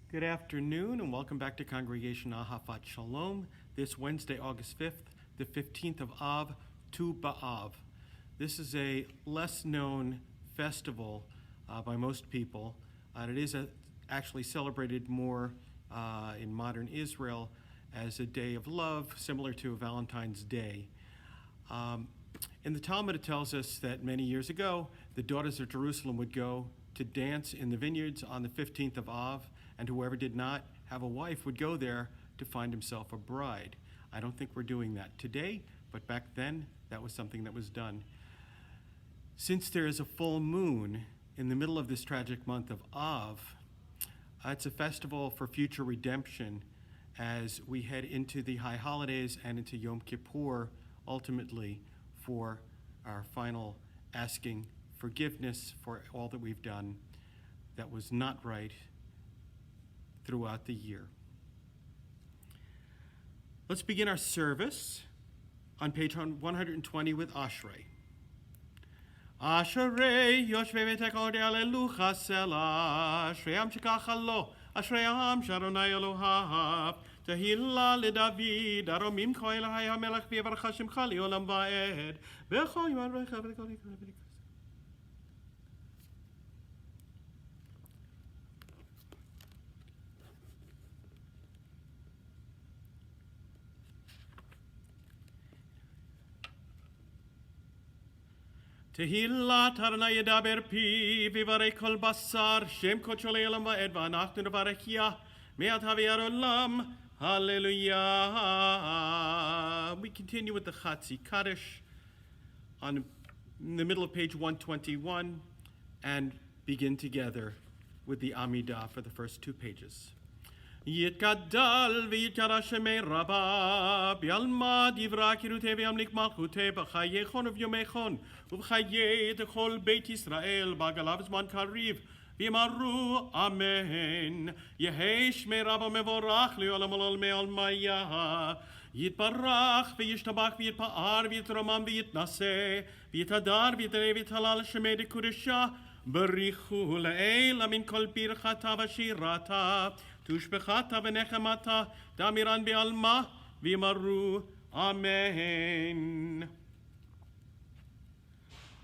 Good afternoon and welcome back to Congregation Ahafat Shalom. This Wednesday, August 5th, the 15th of Av, Tu B'Av. This is a less known festival by most people. It is actually celebrated more in modern Israel as a day of love, similar to Valentine's Day. In the Talmud, it tells us that many years ago, the daughters of Jerusalem would go to dance in the vineyards on the 15th of Av, and whoever did not have a wife would go there to find himself a bride. I don't think we're doing that today, but back then, that was something that was done. Since there is a full moon in the middle of this tragic month of Av, it's a festival for future redemption as we head into the high holidays and into Yom Kippur, ultimately for our final asking forgiveness for all that we've done that was not right throughout the year. Let's begin our service on page 120 with Ashrei. Ashrei Yoshvei V'tekol De'alelu Chasela Ashrei Shekach Lo Ashrei Sharonai Elohav Tehillah LeDavid Aromim Koel HaMelech V'Yevarcha Shemcha Le'olam Va'ed B'chol Yom Recha V'Tekol Yikra. Tehillat Adonai yedaber pi v'varei kol basar shem kocho le'olam va'ed v'anachnu nevarechia me'at haviyar olam. Hallelujah. We continue with the Chatzi Kaddish in the middle of page 121 and begin together with the Amidah for the first two pages. יתגדל ויתגדל שמי רבה, בעלמא דברה קירותי וימליך מלכותי בחיי חון וביומי חון, ובחיי כל בית ישראל בעגלה בזמן קריב, ויאמרו אמן. יהי שמי רבה מבורך לעולם ולעולמי עלמיה, יתברך וישתבח ויתפאר ויתרומם ויתנשא, ויתהדר ויתעלה ויתהלל שמי דקודשה, בריחו לעילה מן כל ברכתה ושירתה, תושבחתה ונחמתה, דמירן בעלמה, ויאמרו אמן.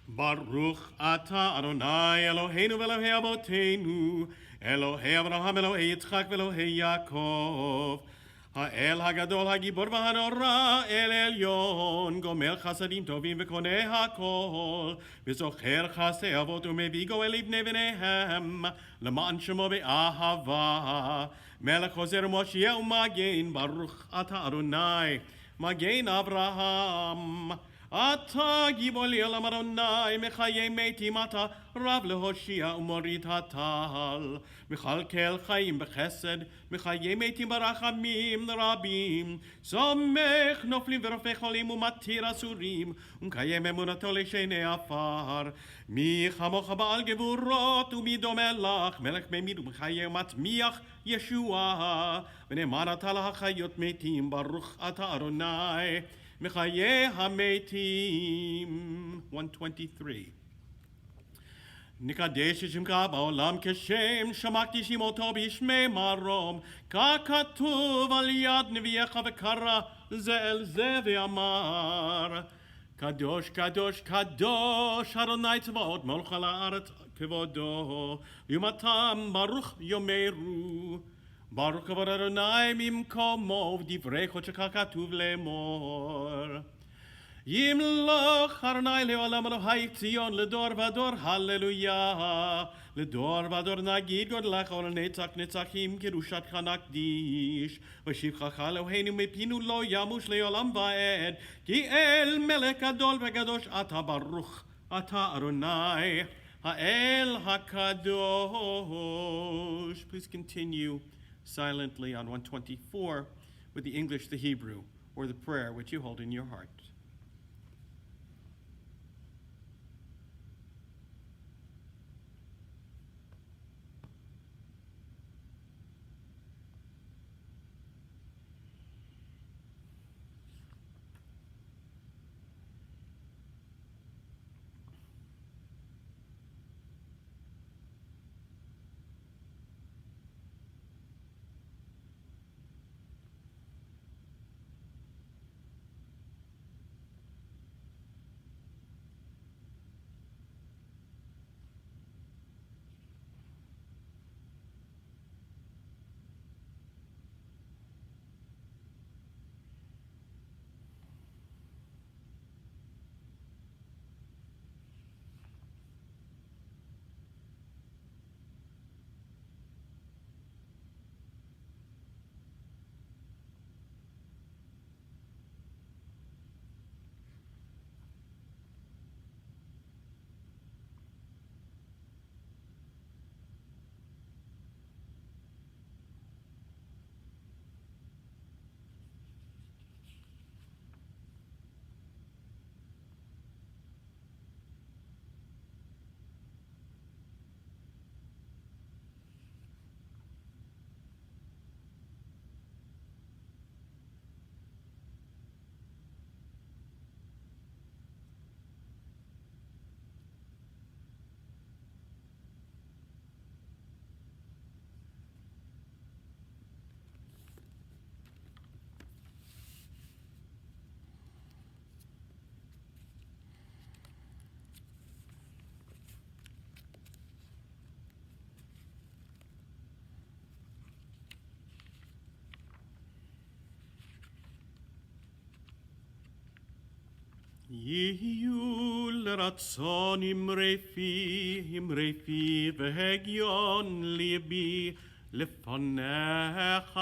ברוך אתה אדוני אלוהינו ואלוהי אבותינו, אלוהי אברהם, אלוהי יצחק ואלוהי יעקב, האל הגדול, הגיבור והנורא, אל עליון, גומל חסדים טובים וקונה הכל, וזוכר חסדי אבות ומביא גואל לבני בניהם, למען שמו באהבה, מלך חוזר ומושיע ומגן, ברוך אתה אדוני, מגן אברהם. אתה גיבור לעולם אדוני, מחיי מתים אתה, רב להושיע ומוריד הטל, מכלכל חיים בחסד, מחיי מתים ברחמים רבים, סומך נופלים ורופא חולים ומתיר אסורים, ומקיים אמונתו לשני עפר. מי כמוך בעל גבורות ומי דומה לך, מלך ממית ומחיה ומצמיח ישועה, ונאמן אתה להחיות מתים, ברוך אתה אדוני מחיי המתים. 123. נקדש את שמך בעולם כשם שמעתי שמותו בשמי מרום, ככתוב על יד נביאך וקרא זה אל זה ואמר, קדוש קדוש קדוש אדוני צבאות מלך על הארץ כבודו, יומתם ברוך יאמרו. ברוך כבוד אדוני ממקומו, ודברי קודשך כתוב לאמור. ימלוך אדוני לעולם אלוהי ציון לדור ודור, הללויה. לדור ודור נגיד גודלך ולנצח נצחים קדושתך נקדיש. ושבחך אלוהינו מפינו לא ימוש לעולם ועד, כי אל מלך גדול וקדוש אתה, ברוך אתה אדוני האל הקדוש. Please continue silently on 124 with the English, the Hebrew, or the prayer which you hold in your heart. יהיו לרצון אמרי פי והגיון ליבי לפניך.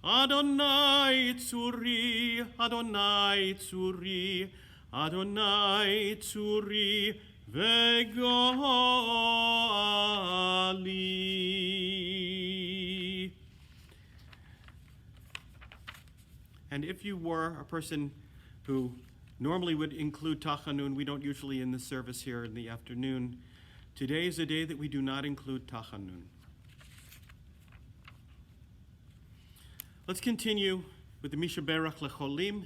אדוני צורי, אדוני צורי, אדוני צורי וגואלי. And if you were a person who normally would include Tachanun, we don't usually in the service here in the afternoon, today is a day that we do not include Tachanun. Let's continue with the Misha Berach Lecholim.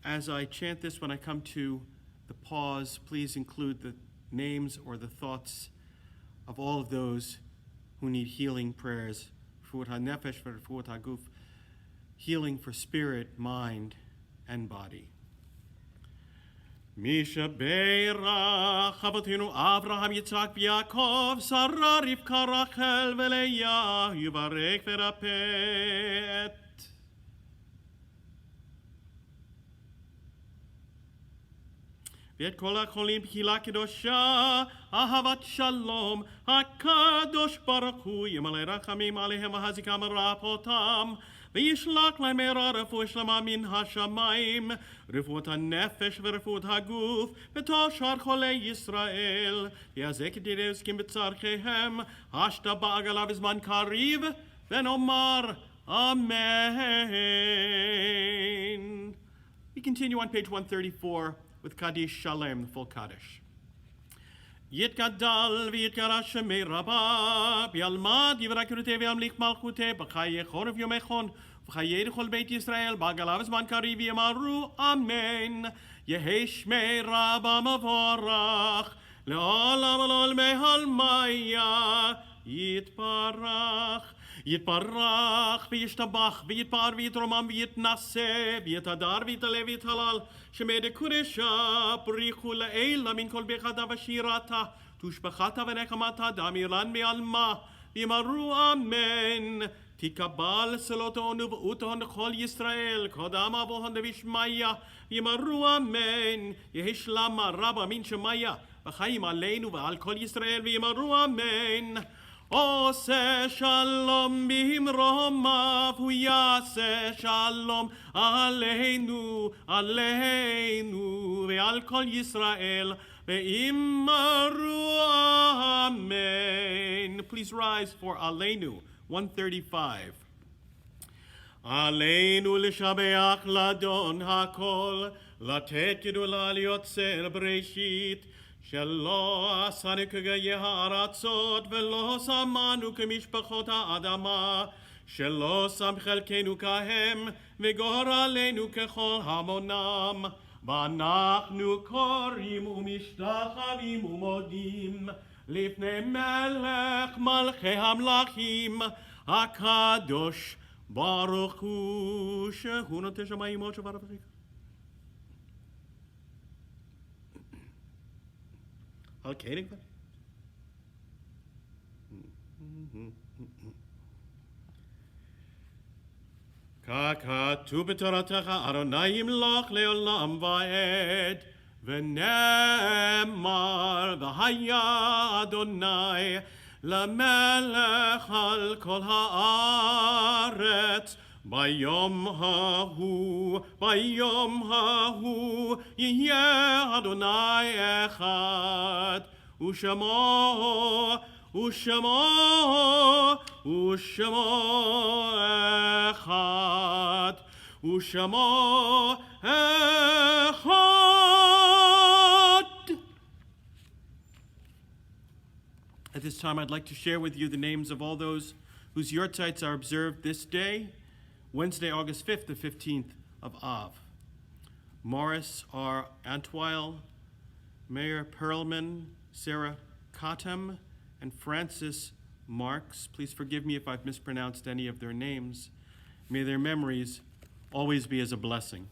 As I chant this, when I come to the pause, please include the names or the thoughts of all of those who need healing prayers. Refuat HaNefesh v'Refuat HaGuf, healing for spirit, mind, and body. Misha Berach Avotenu Avraham Yitzhak Yaakov Sarah Rivka Rachel v'Leah Yivarech v'Rapet. ואת כל החולים בקהילה קדושה, אהבת שלום, הקדוש ברוך הוא ימלא רחמים עליהם והזיקם רפאותם, וישלח להם מהרה רפואה שלמה מן השמיים, רפואת הנפש ורפואת הגוף, בתור שאר חולי ישראל, יחזק את ידי עוסקים בצורכיהם, השתה בעגלה בזמן קריב, ונאמר אמן. We continue on page 134 with Kaddish Shalem, the full Kaddish. יתגדל ויתגרה שמי רבה, וילמד יברא קרותי וימליך מלכותי, בחיי חורף יומי חון, ובחיי לכל בית ישראל, בעגלה וזמן קריב יאמרו אמן. יהי שמי רבה מבורך, לעולם ולעולמי עלמיה, יתברך. יתברך וישתבח ויתפאר ויתרומם ויתנשא ויתהדר ויתעלה ויתהלל שמי דקודשה בריחו לעילה מן כל ברכתה ושירתה תושבחתה ונחמתה דמירן מעלמה ויאמרו אמן. תקבל סלותו ונבואותו לכל ישראל קודם אבוהן דבשמיא ויאמרו אמן. יהי שלמה רבה מן שמיא וחיים עלינו ועל כל ישראל ויאמרו אמן. עושה שלום במרומיו, הוא יעשה שלום עלינו, עלינו ועל כל ישראל, ואמרו אמן. Please rise for עלינו, 135. עלינו לשבח לאדון הכל, לתת גדולה ליוצר בראשית, שלא עשנו כגויי הארצות ולא שמנו כמשפחות האדמה, שלא שם חלקנו כהם וגורלנו ככל המונם, ואנחנו קוראים ומשתחווים ומודים לפני מלך מלכי המלכים הקדוש ברוך הוא, שהוא נותן שמיים עוד שבר וחיקה. Okay, ככתוב בתורתך אדוני ימלוך לעולם ועד ונאמר והיה אדוני למלך על כל הארץ ביום ההוא יהיה אדוני אחד ושמו אחד ושמו אחד. At this time, I'd like to share with you the names of all those whose yortzites are observed this day, Wednesday, August 5th, the 15th of Av. Morris R. Antwile, Mayor Perlman, Sarah Kottem, and Francis Marks. Please forgive me if I've mispronounced any of their names. May their memories always be as a blessing.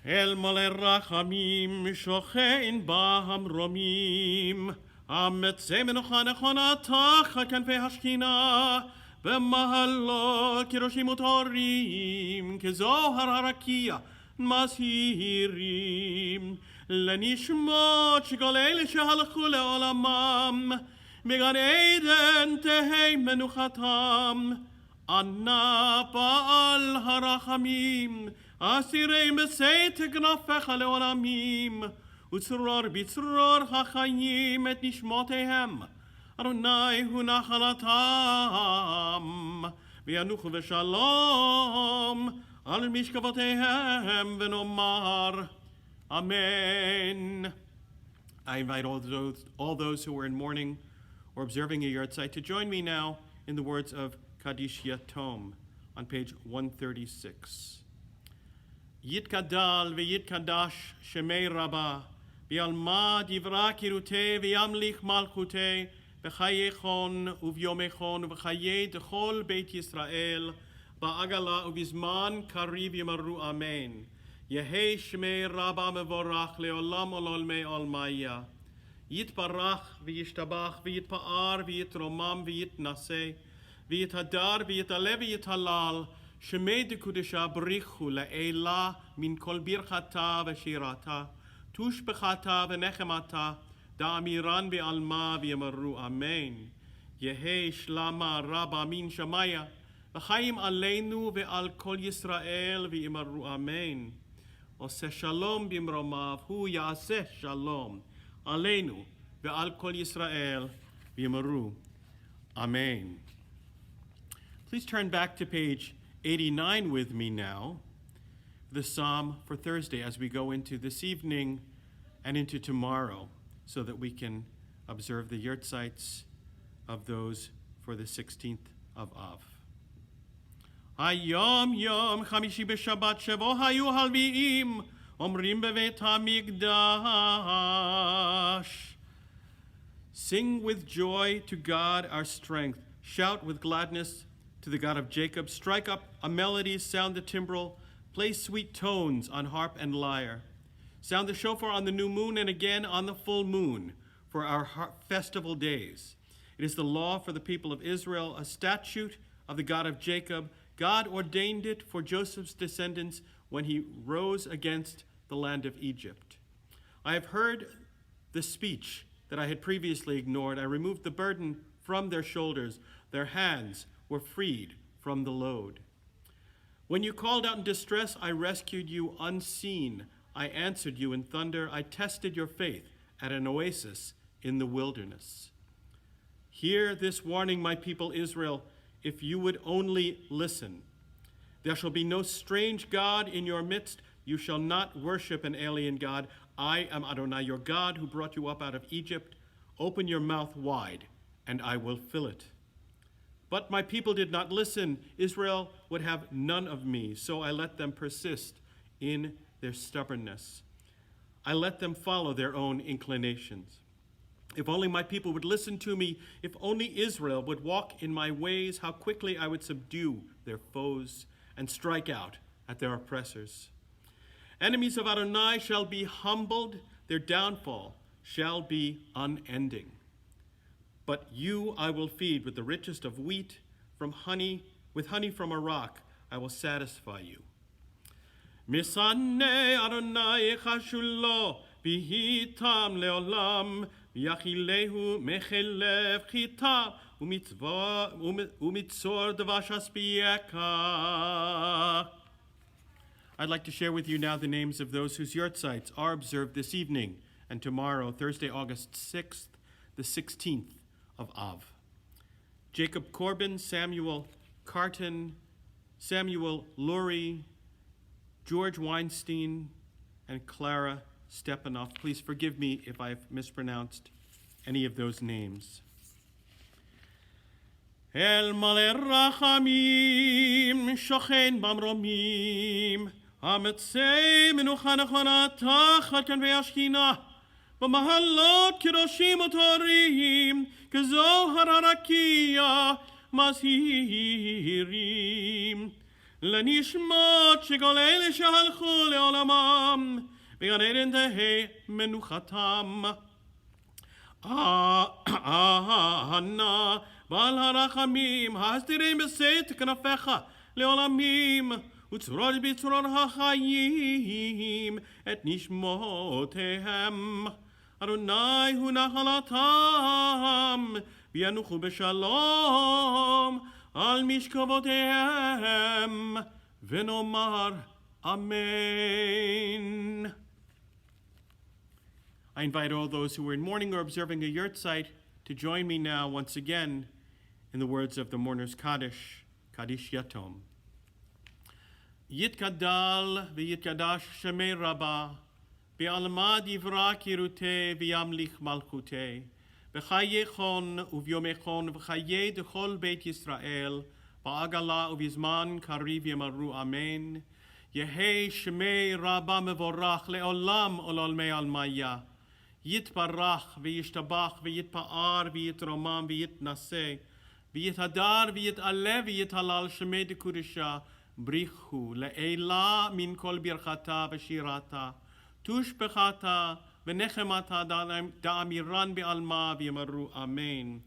El mole rachamim shochein ba'am romim ametzei menucha nechonatach al kanfei hashchina במהלו כראשים וטהורים, כזוהר הרקיע, מזהירים לנשמות שכל אלה שהלכו לעולמם, בגן עדן תהי מנוחתם. אנא בעל הרחמים, אסירי משאת כנפיך לעולמים, וצרור בצרור החיים את נשמותיהם. אדוני הוא נחלתם, וינוחו בשלום על משכבותיהם, ונאמר Amen. I invite all those who are in mourning or observing a yahrzeit to join me now in the words of Kaddish Yatom on page 136. Yitkadal v'yitkadash shemei Rabbah, v'yalma divra kirutei v'yamlich malchutei, v'chayechon uvyomechon v'chayei dechol beit Yisrael, ba'agala uvizman kariv yimaru amen. Yehei shmei Rabbah mevorach leolam ololmei olmaya. Yitbarach v'yishtabach v'yitpa'ar v'yitromam v'yitnaseh v'yithadar v'yitale v'yithalal shemei dekudesha brichu le'ela min kol birchata v'shirata tush bechata v'nechemata da'amiran v'alma v'yamaru amen. Yehei shlama Rabbah min shamaya v'chaim aleinu ve'al kol Yisrael v'yamaru amen. Oseh shalom bimromav hu ya'aseh shalom aleinu ve'al kol Yisrael v'yamaru amen. Please turn back to page 89 with me now, the psalm for Thursday, as we go into this evening and into tomorrow, so that we can observe the yurtzites of those for the 16th of Av. Hayom yom chamishi b'shabbat shevo hayu halvi'im omrim bevet hamikdash. Sing with joy to God our strength. Shout with gladness to the God of Jacob. Strike up a melody, sound the timbrel, play sweet tones on harp and lyre. Sound the shofar on the new moon and again on the full moon for our festival days. It is the law for the people of Israel, a statute of the God of Jacob. God ordained it for Joseph's descendants when he rose against the land of Egypt. I have heard the speech that I had previously ignored. I removed the burden from their shoulders. Their hands were freed from the load. When you called out in distress, I rescued you unseen. I answered you in thunder. I tested your faith at an oasis in the wilderness. Hear this warning, my people Israel, if you would only listen. There shall be no strange God in your midst. You shall not worship an alien God. I am Adonai, your God, who brought you up out of Egypt. Open your mouth wide, and I will fill it. But my people did not listen. Israel would have none of me, so I let them persist in their stubbornness. I let them follow their own inclinations. If only my people would listen to me, if only Israel would walk in my ways, how quickly I would subdue their foes and strike out at their oppressors. Enemies of Adonai shall be humbled, their downfall shall be unending. But you I will feed with the richest of wheat, with honey from a rock I will satisfy you. Misane Adonai chashulo bihitam leolam yachilehu mechelev chita umitzor devashas bieka. I'd like to share with you now the names of those whose yurtzites are observed this evening and tomorrow, Thursday, August 6th, the 16th of Av. Jacob Corbin, Samuel Carton, Samuel Lurie, George Weinstein, and Clara Stepanoff. Please forgive me if I've mispronounced any of those names. El maleh rachamim, shochen bamromim, hametzei menucha nechona tachat kanvei ashkina, b'mahalot kedoshim utorim, kezohar harakia, mazhirim. לנשמות שכל אלה שהלכו לעולמם, בגן עדן תהא מנוחתם. אנא בעל הרחמים, הסתירים בשאת כנפיך לעולמים, וצרור בצרור החיים את נשמותיהם. אדוני הוא נחלתם, וינוחו בשלום על משכבותיהם, ונאמר Amen. I invite all those who are in mourning or observing a yurtzeit to join me now once again in the words of the mourner's Kaddish, Kaddish Yatom. Yitkadal v'yitkadash shemei Rabbah, v'alma divra kiruteh v'yamlich malchuteh, v'chayechon uvyomechon v'chayeh dechol beit Yisrael, v'agala uvizman kariv yemaru Amen. Yehei shemei Rabbah mevorach le'olam ololmei almaya. Yitbarach v'yishtabach v'yitpa'ar v'yitromam v'yitnaseh v'yithadar v'yitaleh v'yithalal shemei dekudesha brichu le'ela min kol birchata v'shirata tushbechata v'nechemata da'amiran be'alma v'yemaru Amen.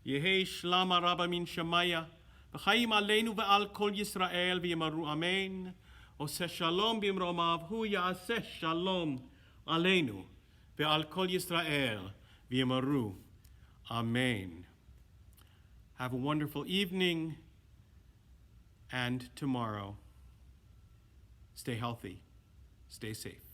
Yehei shlama Rabba min Shemaya v'chayim aleinu ve'al kol Yisrael v'yemaru Amen. Oseh shalom b'imromav hu ya'aseh shalom aleinu ve'al kol Yisrael v'yemaru Amen. Have a wonderful evening, and tomorrow, stay healthy, stay safe.